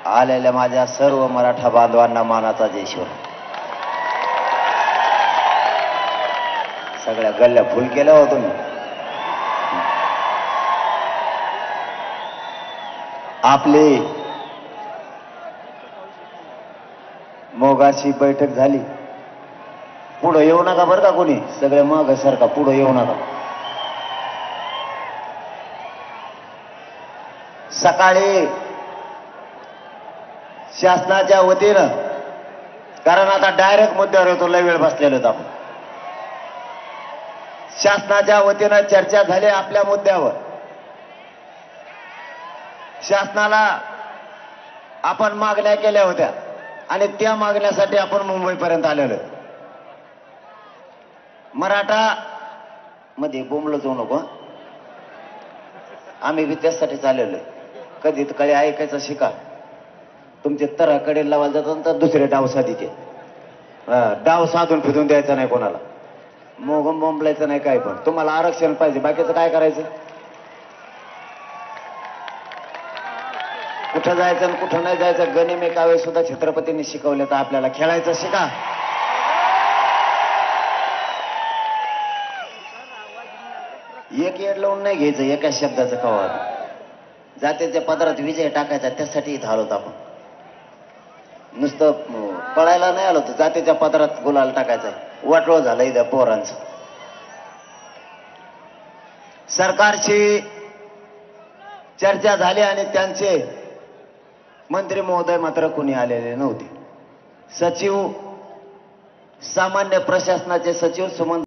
आलेल्या माझ्या सर्व मराठा बांधवांना मानाचा जयश्वर. सगळ्या गल्ल्या फुल केल्या हो तुम्ही. आपली मोगाची बैठक झाली. पुढं येऊ नका बरं का कोणी, सगळे माग सारखा पुढं येऊ नका. सकाळी शासनाच्या वतीनं, कारण आता डायरेक्ट मुद्द्यावर येतो, लय वेळ बसलेलो होतो आपण. शासनाच्या वतीनं चर्चा झाली आपल्या मुद्द्यावर. शासनाला आपण मागण्या केल्या होत्या आणि त्या मागण्यासाठी आपण मुंबईपर्यंत आलेलो. मराठा मध्ये बोंबलं जाऊ नको, आम्ही बी त्यासाठी चाललेलो. कधी कधी ऐकायचं शिका. तुमचे तराकडे लावायला जातात तर दुसरे डाव साधीचे. डाव साधून फिरून द्यायचा नाही कोणाला, मोगम बोंबलायचं नाही काय. पण तुम्हाला आरक्षण पाहिजे, बाकीचं काय करायचं. कुठं जायचं आणि कुठं नाही जायचं गनिमे कावे सुद्धा छत्रपतींनी शिकवले. तर आपल्याला खेळायचं शिका. एक येड लावून नाही घ्यायचं एका शब्दाचं कवा. जातीच्या पदरात विजय टाकायचा, त्यासाठी इथं आलो आपण. नुसतं पळायला नाही आलो तर जातीच्या पदरात गुलाल टाकायचा. वाटोळ झालं इथं पोरांचं. सरकारची चर्चा झाली आणि त्यांचे मंत्री महोदय मात्र कोणी आलेले नव्हते. सचिव, सामान्य प्रशासनाचे सचिव सुमन